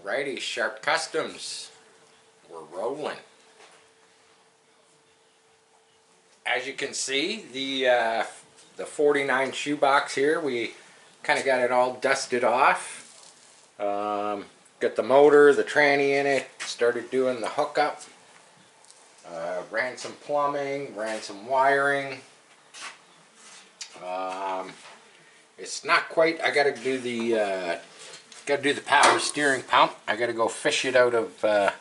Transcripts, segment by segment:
Alrighty, Sharp Customs, we're rolling. As you can see, the 49 shoebox here, we kind of got it all dusted off. Got the motor, the tranny in it, started doing the hookup. Ran some plumbing, ran some wiring. It's not quite, I gotta do the power steering pump. I gotta go fish it out of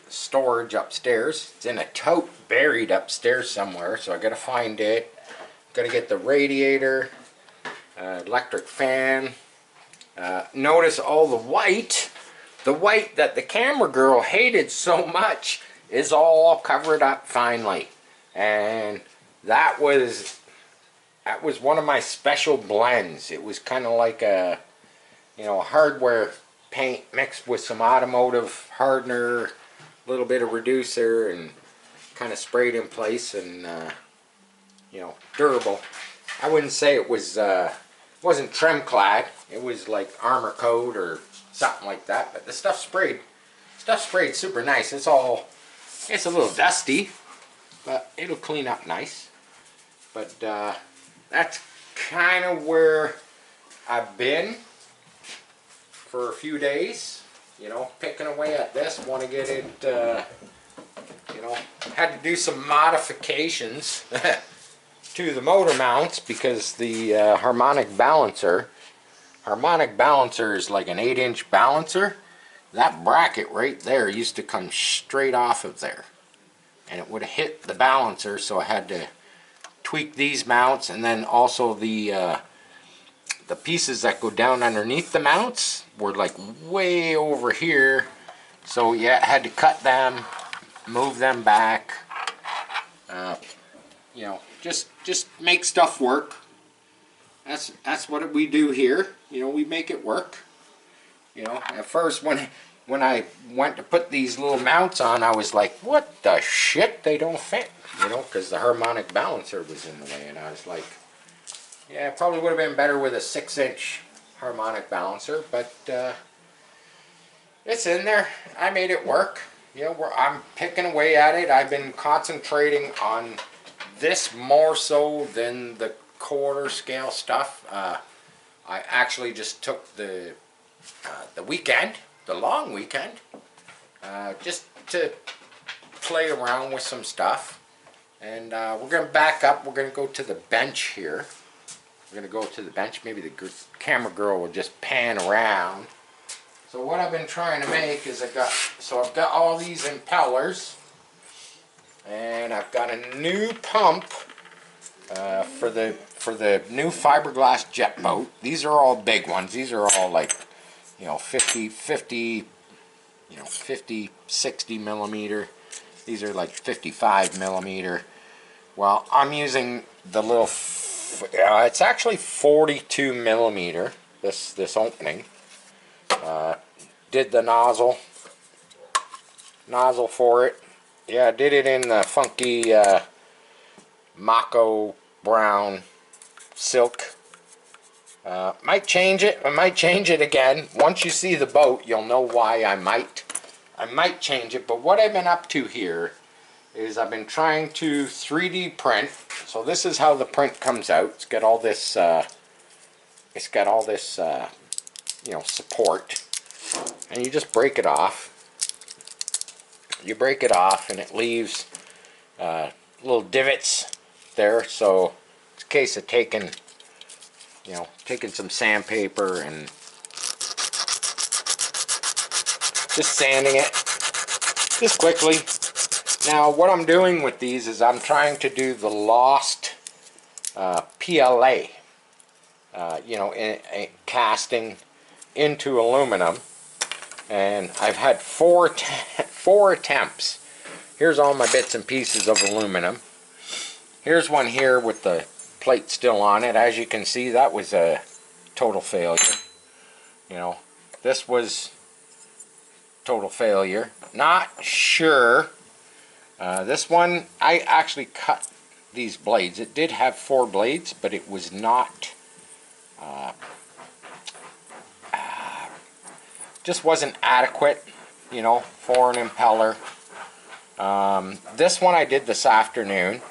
storage upstairs. It's in a tote buried upstairs somewhere, so I gotta find it. Gotta get the radiator, electric fan. Notice all the white that the camera girl hated so much is all covered up finally, and that was one of my special blends. It was kind of like a, you know, hardware paint mixed with some automotive hardener, a little bit of reducer, and kind of sprayed in place, and you know, durable. I wouldn't say it was wasn't trim clad. It was like armor coat or something like that, but the stuff sprayed super nice. It's a little dusty, but it'll clean up nice. But that's kind of where I've been for a few days, you know, picking away at this. Want to get it, you know, had to do some modifications to the motor mounts because the harmonic balancer is like an 8-inch balancer. That bracket right there used to come straight off of there, and it would have hit the balancer, so I had to tweak these mounts, and then also the pieces that go down underneath the mounts were like way over here, so yeah, I had to cut them, move them back, you know, just make stuff work. That's what we do here. You know, we make it work. You know, at first when I went to put these little mounts on, I was like, what the shit, they don't fit, you know, because the harmonic balancer was in the way, and I was like, yeah, it probably would have been better with a 6-inch harmonic balancer, but it's in there. I made it work. You know, I'm picking away at it. I've been concentrating on this more so than the quarter scale stuff. I actually just took the weekend, the long weekend, just to play around with some stuff. And we're going to back up. We're going to go to the bench here. We're going to go to the bench. Maybe the camera girl will just pan around. So what I've been trying to make is I've got all these impellers, and I've got a new pump for the new fiberglass jet boat. These are all big ones. These are all like, you know, 50, 60 millimeter. These are like 55 millimeter. Well, I'm using the little, it's actually 42 millimeter, this opening. Did the nozzle for it. Yeah, I did it in the funky Mako brown silk. Might change it. I might change it again. Once you see the boat, you'll know why I might change it. But what I've been up to here is I've been trying to 3D print. So this is how the print comes out. It's got all this you know, support, and you just break it off. You break it off, and it leaves little divots there. So it's a case of taking some sandpaper and just sanding it just quickly. Now what I'm doing with these is I'm trying to do the lost PLA, you know, in casting into aluminum, and I've had four attempts. Here's all my bits and pieces of aluminum. Here's one here with the plate still on it. As you can see, that was a total failure. You know, this was total failure. Not sure. This one, I actually cut these blades. It did have 4 blades, but it was not just wasn't adequate, you know, for an impeller. This one I did this afternoon,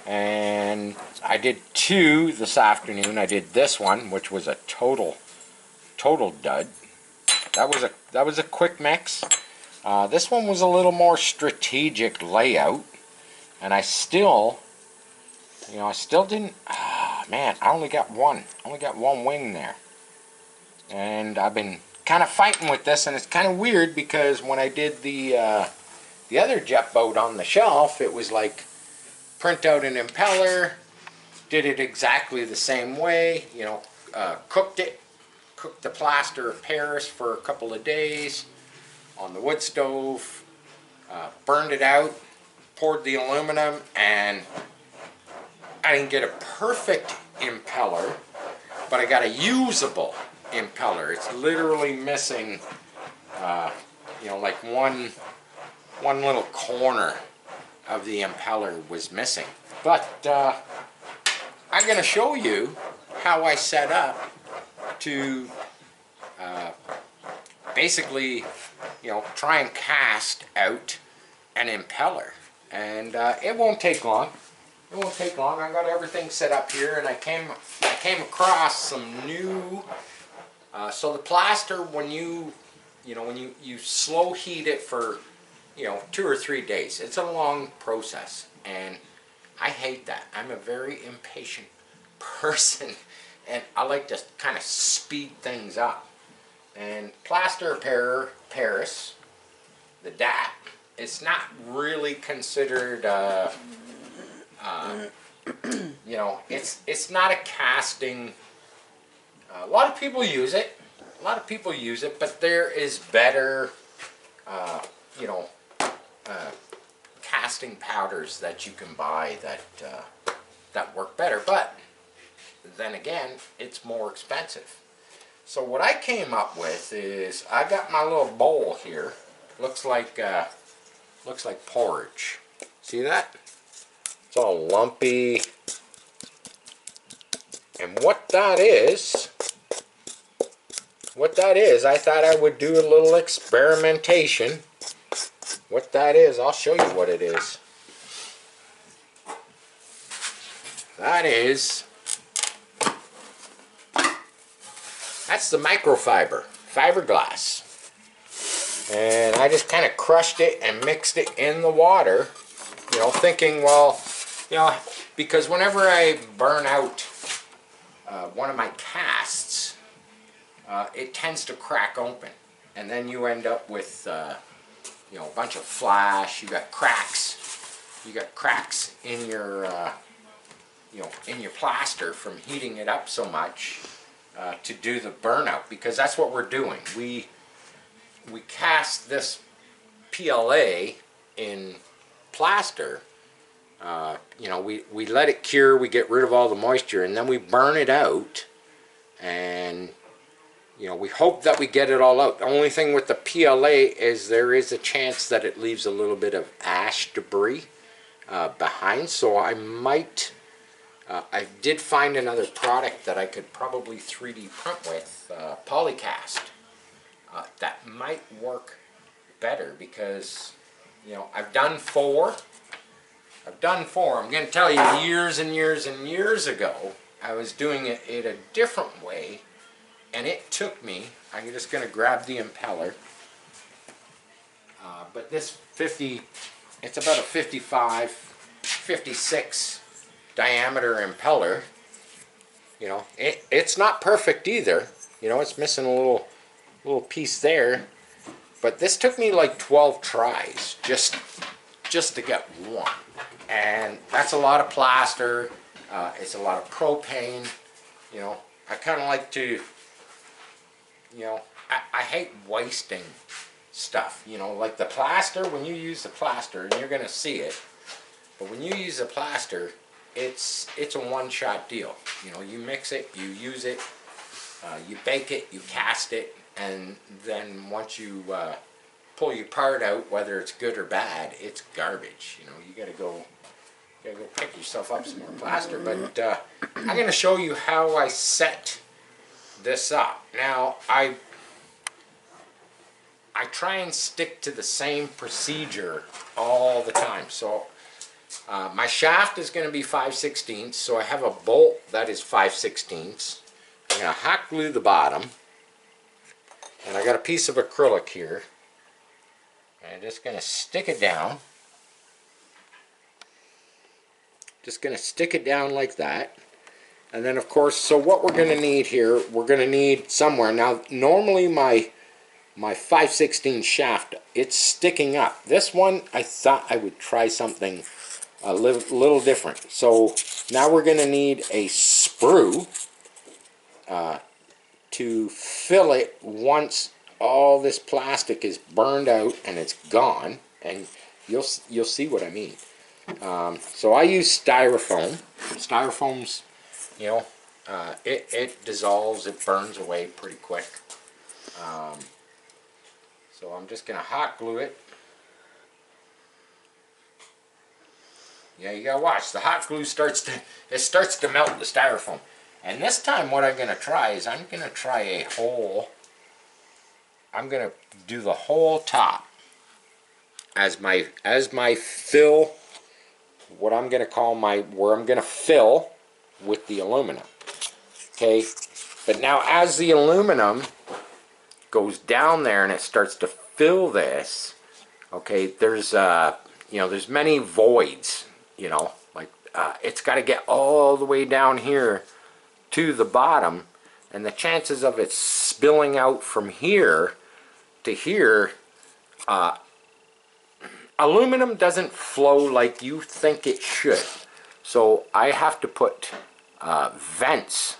and I did two this afternoon. I did this one, which was a total dud. That was a quick mix. This one was a little more strategic layout, and I still, you know, I still didn't. Man, I only got one wing there, and I've been kind of fighting with this, and it's kind of weird because when I did the other jet boat on the shelf, it was like print out an impeller, did it exactly the same way, you know, cooked the plaster of Paris for a couple of days on the wood stove, burned it out, poured the aluminum, and I didn't get a perfect impeller, but I got a usable impeller. It's literally missing, you know, like one little corner of the impeller was missing. But I'm going to show you how I set up to basically, you know, try and cast out an impeller. And it won't take long. It won't take long. I got everything set up here, and I came across some new. So the plaster, when you slow heat it for, you know, 2 or 3 days, it's a long process, and I hate that. I'm a very impatient person, and I like to kind of speed things up. And plaster of Paris, the DAP, it's not really considered. You know, it's not a casting. A lot of people use it. But there is better, you know, casting powders that you can buy that work better. But then again, it's more expensive. So what I came up with is I got my little bowl here. Looks like porridge. See that? It's all lumpy. And what that is, I thought I would do a little experimentation. What that is, I'll show you what it is. That's the fiberglass. And I just kind of crushed it and mixed it in the water, you know, thinking, well, you know, because whenever I burn out one of my casts, it tends to crack open, and then you end up with you know, a bunch of flash. You got cracks in your you know, in your plaster from heating it up so much to do the burnout, because that's what we're doing. We cast this PLA in plaster. You know, we let it cure, we get rid of all the moisture, and then we burn it out, and you know, we hope that we get it all out. The only thing with the PLA is there is a chance that it leaves a little bit of ash debris behind, so I might, I did find another product that I could probably 3D print with, polycast, that might work better, because, you know, I've done four. I'm going to tell you, years and years and years ago, I was doing it a different way, and it took me, I'm just going to grab the impeller, but this it's about a 55, 56 diameter impeller. You know, it's not perfect either. You know, it's missing a little piece there, but this took me like 12 tries just to get one. And that's a lot of plaster, it's a lot of propane, you know. I kind of like to, you know, I hate wasting stuff, you know, like the plaster. When you use the plaster, and you're going to see it, but when you use the plaster, it's a one-shot deal. You know, you mix it, you use it, you bake it, you cast it, and then once you pull your part out, whether it's good or bad, it's garbage. You know, you got to go pick yourself up some more plaster. But I'm going to show you how I set this up. Now, I try and stick to the same procedure all the time. So my shaft is going to be 5/16, so I have a bolt that is 5/16. I'm going to hot glue the bottom, and I got a piece of acrylic here. And I'm just going to stick it down. Just going to stick it down like that. And then of course, so what we're going to need here, we're going to need somewhere. Now normally my 5/16 shaft, it's sticking up. This one, I thought I would try something a little different. So now we're going to need a sprue to fill it once all this plastic is burned out and it's gone. And you'll see what I mean. So I use styrofoam. Styrofoam's, you know, it dissolves, it burns away pretty quick. So I'm just going to hot glue it. Yeah, you gotta watch. The hot glue starts to melt the styrofoam. And this time what I'm going to try is I'm going to try a whole, I'm going to do the whole top as my fill, what I'm going to call where I'm going to fill with the aluminum. Okay, but now as the aluminum goes down there and it starts to fill this, okay, there's you know, there's many voids, you know, like it's got to get all the way down here to the bottom, and the chances of it spilling out from here to here, aluminum doesn't flow like you think it should. So I have to put vents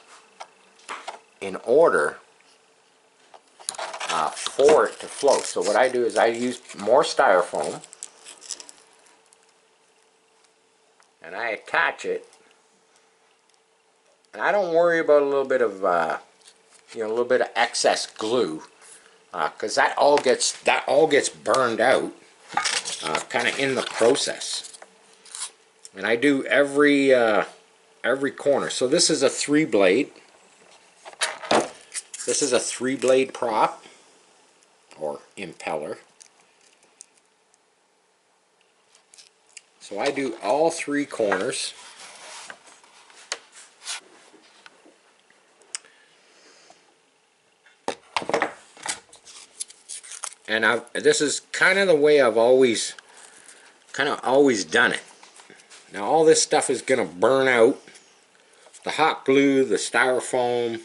in order for it to flow. So what I do is I use more styrofoam and I attach it, and I don't worry about a little bit of you know, a little bit of excess glue, because that all gets burned out kind of in the process. And I do every corner. So this is a 3-blade. This is a 3-blade prop or impeller. So I do all 3 corners. And this is kind of the way I've always done it. Now all this stuff is going to burn out. The hot glue, the styrofoam,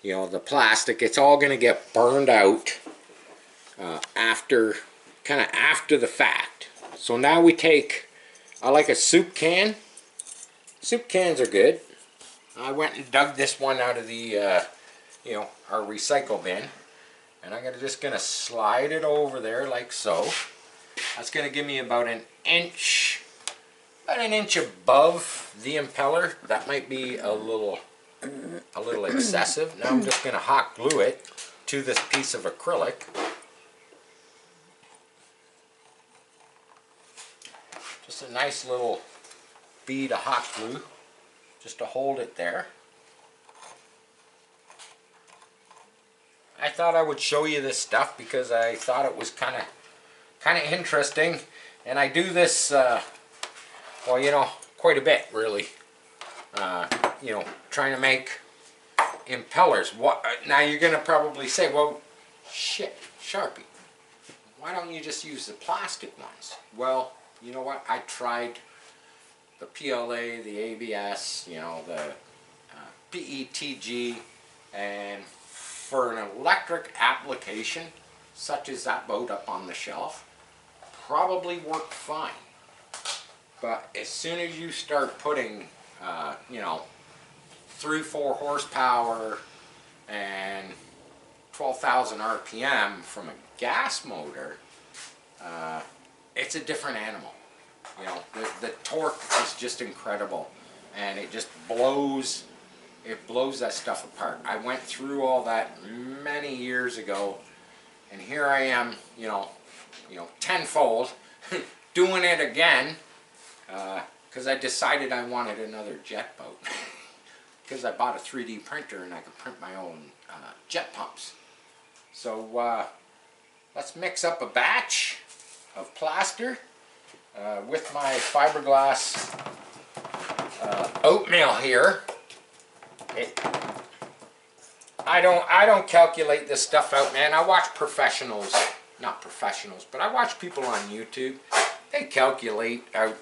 you know, the plastic, it's all going to get burned out after the fact. So now we take, I like a soup can. Soup cans are good. I went and dug this one out of the, you know, our recycle bin. And I'm just going to slide it over there like so. That's going to give me about an inch above the impeller. That might be a little excessive. Now I'm just going to hot glue it to this piece of acrylic. Just a nice little bead of hot glue just to hold it there. I thought I would show you this stuff because I thought it was kind of interesting, and I do this well, you know, quite a bit really. You know, trying to make impellers. What now? You're gonna probably say, well, shit, Sharpie, why don't you just use the plastic ones? Well, you know what? I tried the PLA, the ABS, you know, the PETG, and for an electric application such as that boat up on the shelf, probably worked fine. But as soon as you start putting, you know, 3-4 horsepower and 12,000 RPM from a gas motor, it's a different animal. You know, the torque is just incredible, and it just blows. It blows that stuff apart. I went through all that many years ago, and here I am, you know, tenfold, doing it again, because I decided I wanted another jet boat, because I bought a 3D printer and I could print my own jet pumps. So, let's mix up a batch of plaster with my fiberglass oatmeal here. I don't calculate this stuff out, man. I watch professionals, not professionals, but I watch people on YouTube. They calculate out,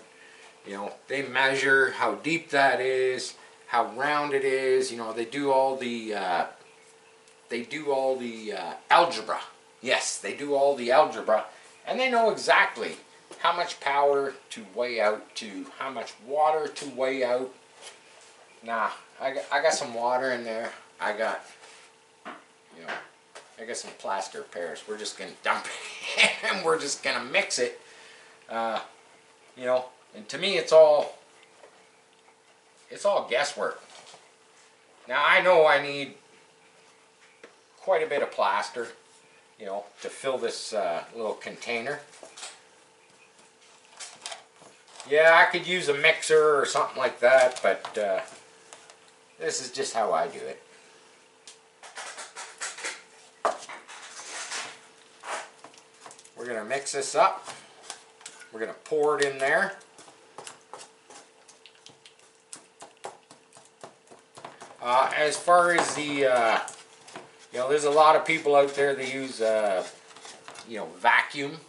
you know, they measure how deep that is, how round it is. You know, they do all the algebra. Yes, they do all the algebra, and they know exactly how much power to weigh out to how much water to weigh out. Nah, I got some water in there. I got some plaster of Paris. We're just gonna dump it and we're just gonna mix it. You know, and to me it's all guesswork. Now I know I need quite a bit of plaster, you know, to fill this little container. Yeah, I could use a mixer or something like that, but this is just how I do it. We're going to mix this up. We're going to pour it in there. As far as the, you know, there's a lot of people out there that use, you know, vacuum.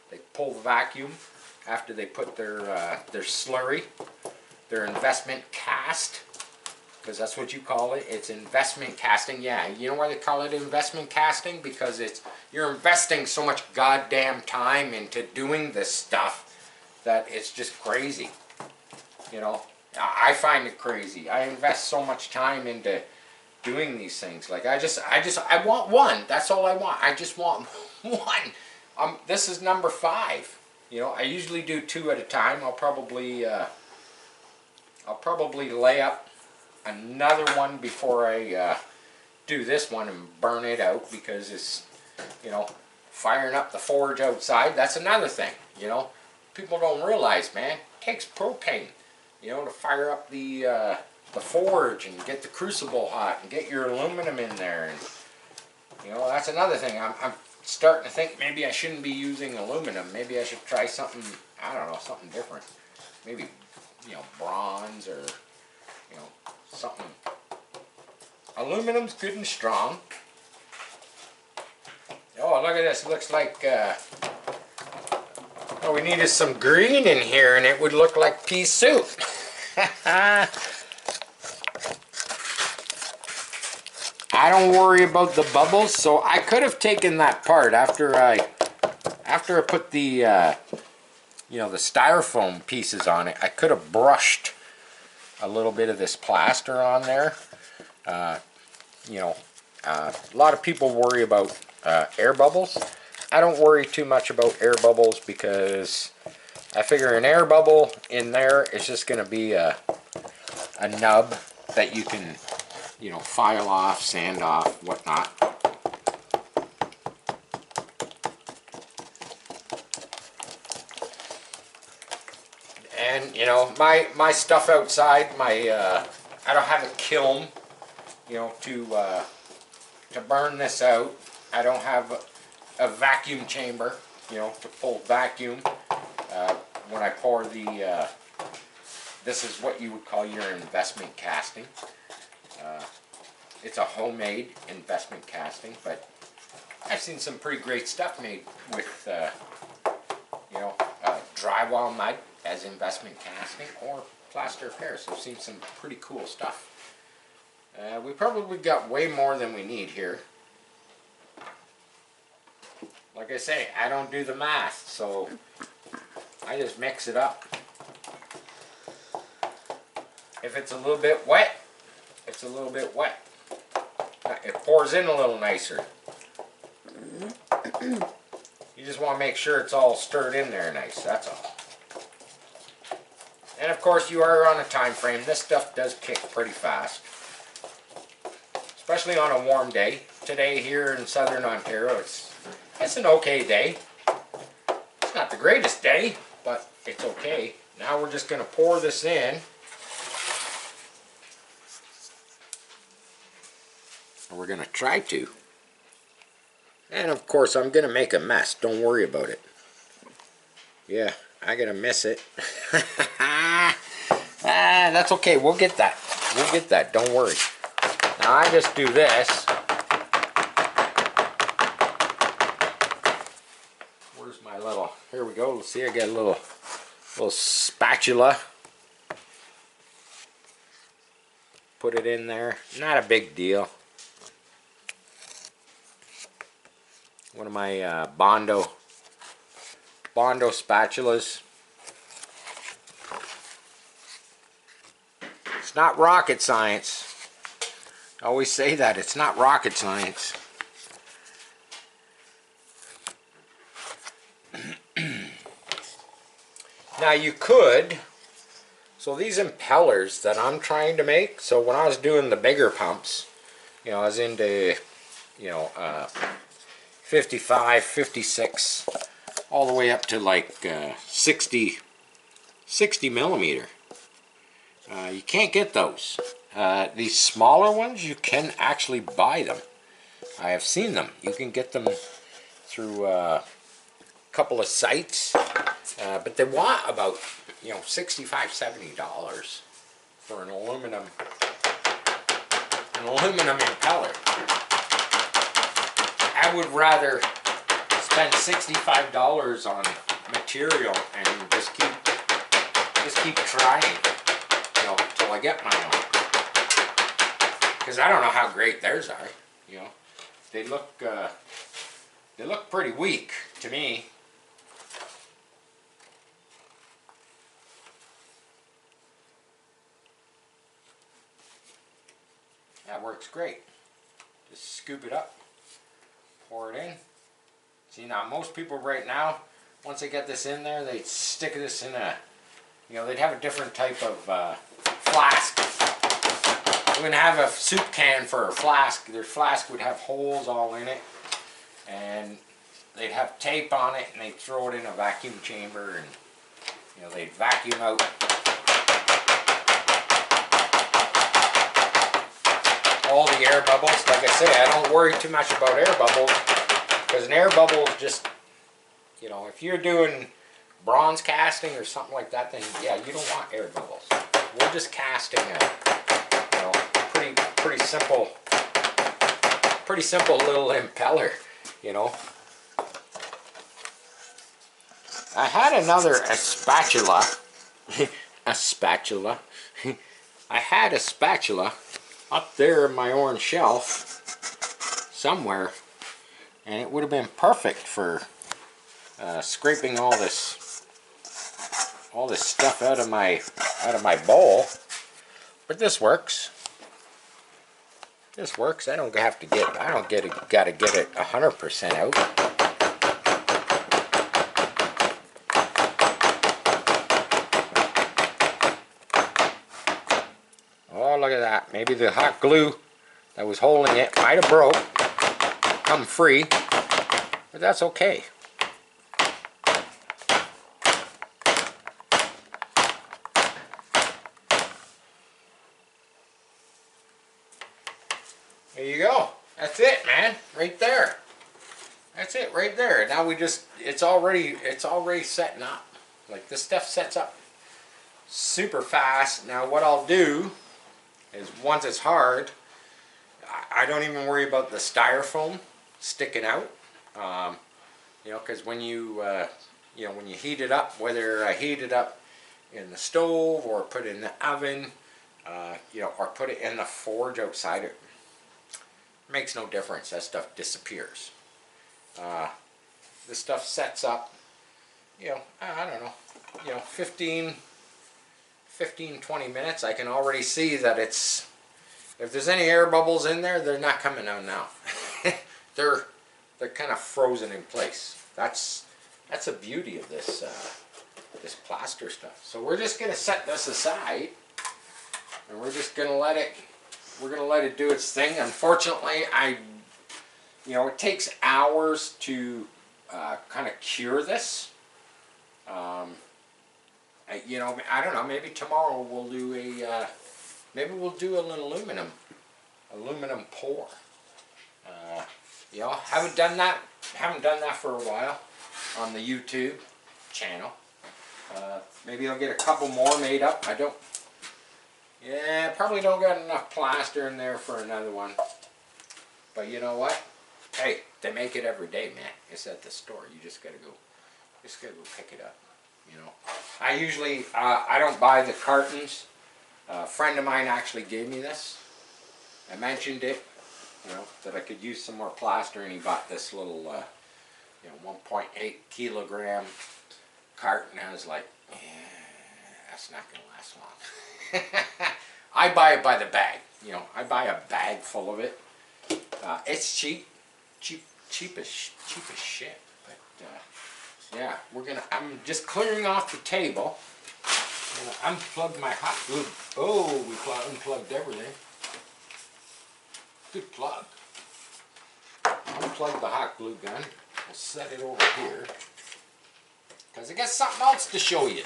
They pull the vacuum after they put their slurry, their investment cast, because that's what you call it. It's investment casting. Yeah, you know why they call it investment casting? Because you're investing so much goddamn time into doing this stuff that it's just crazy. You know, I find it crazy. I invest so much time into doing these things. Like I want one. That's all I want. I just want one. This is number 5. You know, I usually do 2 at a time. I'll probably lay up another one before I do this one and burn it out, because it's, you know, firing up the forge outside. That's another thing. You know, people don't realize, man, it takes propane, you know, to fire up the forge and get the crucible hot and get your aluminum in there. And you know, that's another thing. I'm starting to think maybe I shouldn't be using aluminum. Maybe I should try something, I don't know, something different. Maybe, you know, bronze or, you know, something. Aluminum's good and strong. Oh, look at this. It looks like, oh, we needed some green in here and it would look like pea soup. I don't worry about the bubbles, so I could have taken that part after I put the you know, the styrofoam pieces on it. I could have brushed a little bit of this plaster on there. You know, a lot of people worry about air bubbles. I don't worry too much about air bubbles, because I figure an air bubble in there is just going to be a nub that you can, you know, file off, sand off, whatnot. And you know, my stuff outside, I don't have a kiln, you know, to burn this out. I don't have a vacuum chamber, you know, to pull vacuum when I pour the. This is what you would call your investment casting. It's a homemade investment casting, but I've seen some pretty great stuff made with, you know, drywall mud as investment casting, or plaster of Paris. I've seen some pretty cool stuff. We probably got way more than we need here. Like I say, I don't do the math, so I just mix it up. If it's a little bit wet, it's a little bit wet. It pours in a little nicer. You just want to make sure it's all stirred in there nice, that's all. And of course, you are on a time frame. This stuff does kick pretty fast, especially on a warm day. Today here in southern Ontario, it's an okay day. It's not the greatest day, but it's okay. Now we're just going to pour this in. We're going to try to. And of course I'm gonna make a mess, don't worry about it. Yeah, I'm gonna miss it. That's okay, we'll get that. We'll get that, don't worry. Now I just do this. Where's my little, here we go, let's see, I got a little spatula. Put it in there, not a big deal. One of my Bondo spatulas. It's not rocket science. I always say that, it's not rocket science. Now you could, so these impellers that I'm trying to make, so when I was doing the bigger pumps, you know, I was into, you know, 55, 56, all the way up to like 60 millimeter. You can't get those. These smaller ones, you can actually buy them. I have seen them. You can get them through a couple of sites, but they want about, you know, $65, $70 for an aluminum impeller. I would rather spend $65 on material and just keep trying, you know, till I get my own. Because I don't know how great theirs are, you know. They look pretty weak to me. That works great. Just scoop it up, pour it in. See, now most people right now, once they get this in there, they stick this in a, you know, they'd have a different type of flask. We're going to have a soup can for a flask. Their flask would have holes all in it, and they'd have tape on it, and they'd throw it in a vacuum chamber, and, you know, they'd vacuum out all the air bubbles. Like I say, I don't worry too much about air bubbles, because an air bubble is just, you know, if you're doing bronze casting or something like that, then yeah, you don't want air bubbles. We're just casting a, you know, pretty simple little impeller, you know. I had a spatula, a spatula. I had a spatula up there in my orange shelf somewhere, and it would have been perfect for scraping all this stuff out of my bowl. But this works. This works. I don't gotta get it 100% out. Oh, look at that. Maybe the hot glue that was holding it might have broke, come free, but that's okay. There you go. That's it, man. Right there. That's it right there. Now we just, it's already setting up. Like, this stuff sets up super fast. Now what I'll do is, once it's hard, I don't even worry about the styrofoam sticking out. You know, because when you when you heat it up, whether I heat it up in the stove or put it in the oven, you know, or put it in the forge outside it, makes no difference. That stuff disappears. This stuff sets up, you know, I don't know, you know, 15, 20 minutes. I can already see that it's, if there's any air bubbles in there, they're not coming out now. they're kind of frozen in place. That's the beauty of this this plaster stuff. So we're just going to set this aside, and we're just going to let it do its thing. Unfortunately, you know, it takes hours to kind of cure this. You know, I don't know, maybe tomorrow we'll do a maybe we'll do an aluminum pour. You know, haven't done that for a while on the YouTube channel. Maybe I'll get a couple more made up. Probably don't got enough plaster in there for another one. But you know what? Hey, they make it every day, man. It's at the store. You just gotta go pick it up. You know, I usually I don't buy the cartons. A friend of mine actually gave me this. I mentioned it, you know, that I could use some more plaster, and he bought this little, you know, 1.8 kilogram carton. I was like, yeah, that's not gonna last long. I buy it by the bag. You know, I buy a bag full of it. It's cheap as shit. But yeah, I'm just clearing off the table. I'm gonna unplug my hot glue. Oh, we unplugged everything. Good plug. Unplug the hot glue gun. We'll set it over here because I got something else to show you.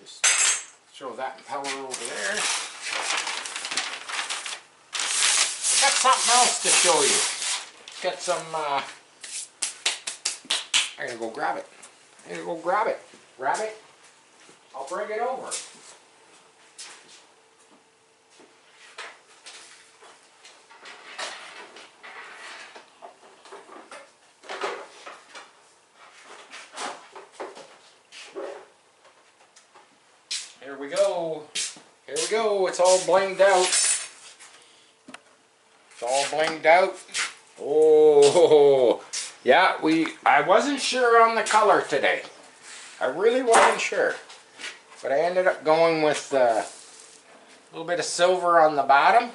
Just show that impeller over there. Got something else to show you. Got some, I gotta go grab it. Grab it. I'll bring it over. Here we go. Here we go. It's all blinged out. It's all blinged out. Oh, yeah, I wasn't sure on the color today. I really wasn't sure. But I ended up going with a little bit of silver on the bottom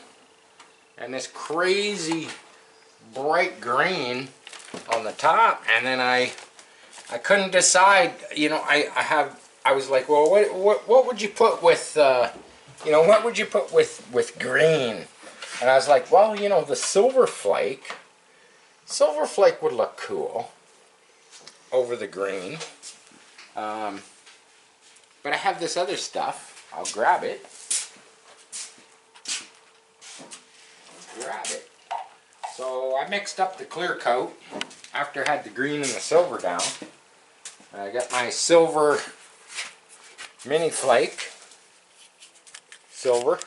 and this crazy bright green on the top. And then I couldn't decide, you know, I was like, well, what would you put with, you know, what would you put with green? And I was like, well, you know, the silver flake would look cool over the green. But I have this other stuff. I'll grab it. So I mixed up the clear coat after I had the green and the silver down. I got my silver mini flake. Silver.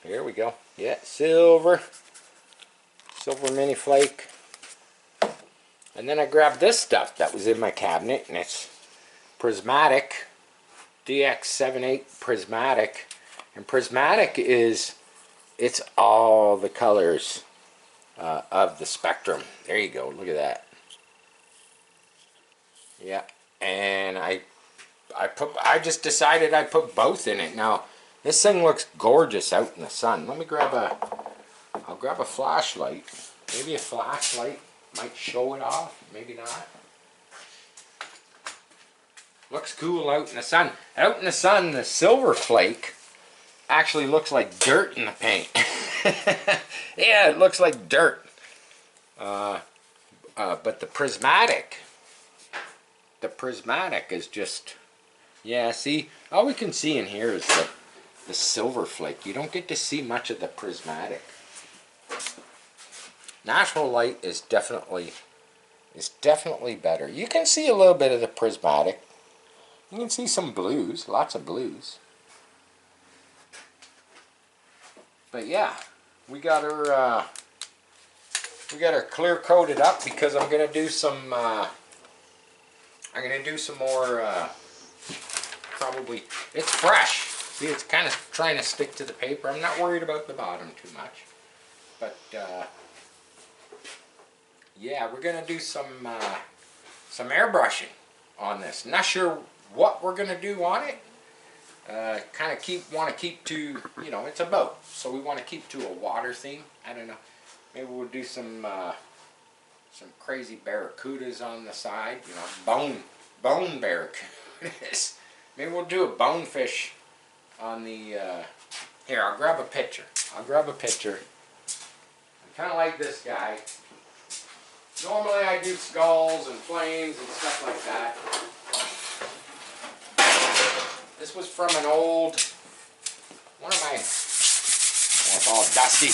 Here we go. Yeah, silver mini flake. And then I grabbed this stuff that was in my cabinet, and it's prismatic, DX78 prismatic. And prismatic it's all the colors of the spectrum. There you go, look at that. Yeah, and I just decided I'd put both in it. Now, this thing looks gorgeous out in the sun. Let me I'll grab a flashlight. Maybe a flashlight might show it off, maybe not. Looks cool out in the sun. Out in the sun, the silver flake actually looks like dirt in the paint. Yeah, it looks like dirt. But the prismatic is just, yeah, see, all we can see in here is the silver flake. You don't get to see much of the prismatic. Natural light is definitely better. You can see a little bit of the prismatic. You can see some blues, lots of blues. But yeah, we got her clear coated up because I'm gonna do some more. Probably, it's fresh. See, it's kind of trying to stick to the paper. I'm not worried about the bottom too much. But yeah, we're gonna do some airbrushing on this. Not sure what we're gonna do on it. Kind of want to keep to, you know, it's a boat, so we want to keep to a water theme. I don't know. Maybe we'll do some crazy barracudas on the side. You know, bone barracudas. Maybe we'll do a bonefish on the. Here, I'll grab a picture. I kind of like this guy. Normally I do skulls and flames and stuff like that. This was from an old, one of my, oh, it's all dusty.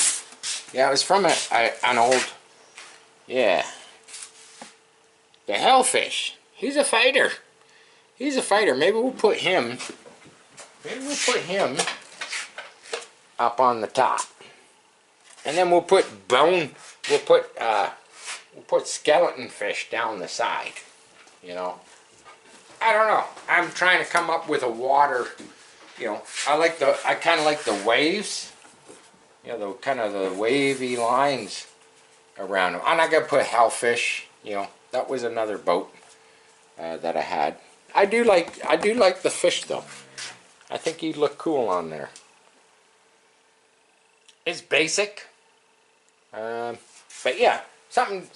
Yeah, it was from an old, yeah. The hellfish. He's a fighter. He's a fighter. Maybe we'll put him, up on the top. And then we'll put we'll put skeleton fish down the side, you know. I don't know. I'm trying to come up with a water, you know. I kind of like the waves, you know, the kind of the wavy lines around them. I'm not gonna put hellfish, you know. That was another boat that I had. I do like the fish though. I think he'd look cool on there. It's basic, but yeah, something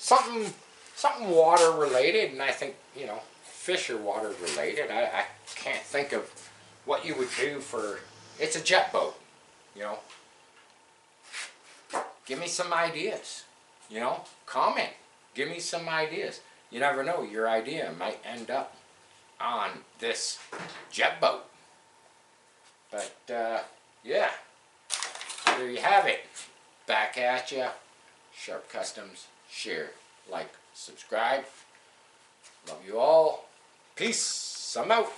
water related, and I think, you know, fish are water related. I can't think of what you would do for. It's a jet boat, you know. Give me some ideas, you know. Comment. Give me some ideas. You never know, your idea might end up on this jet boat. But yeah, there you have it. Back at ya. Sharp Customs. Share, like, subscribe. Love you all. Peace. I'm out.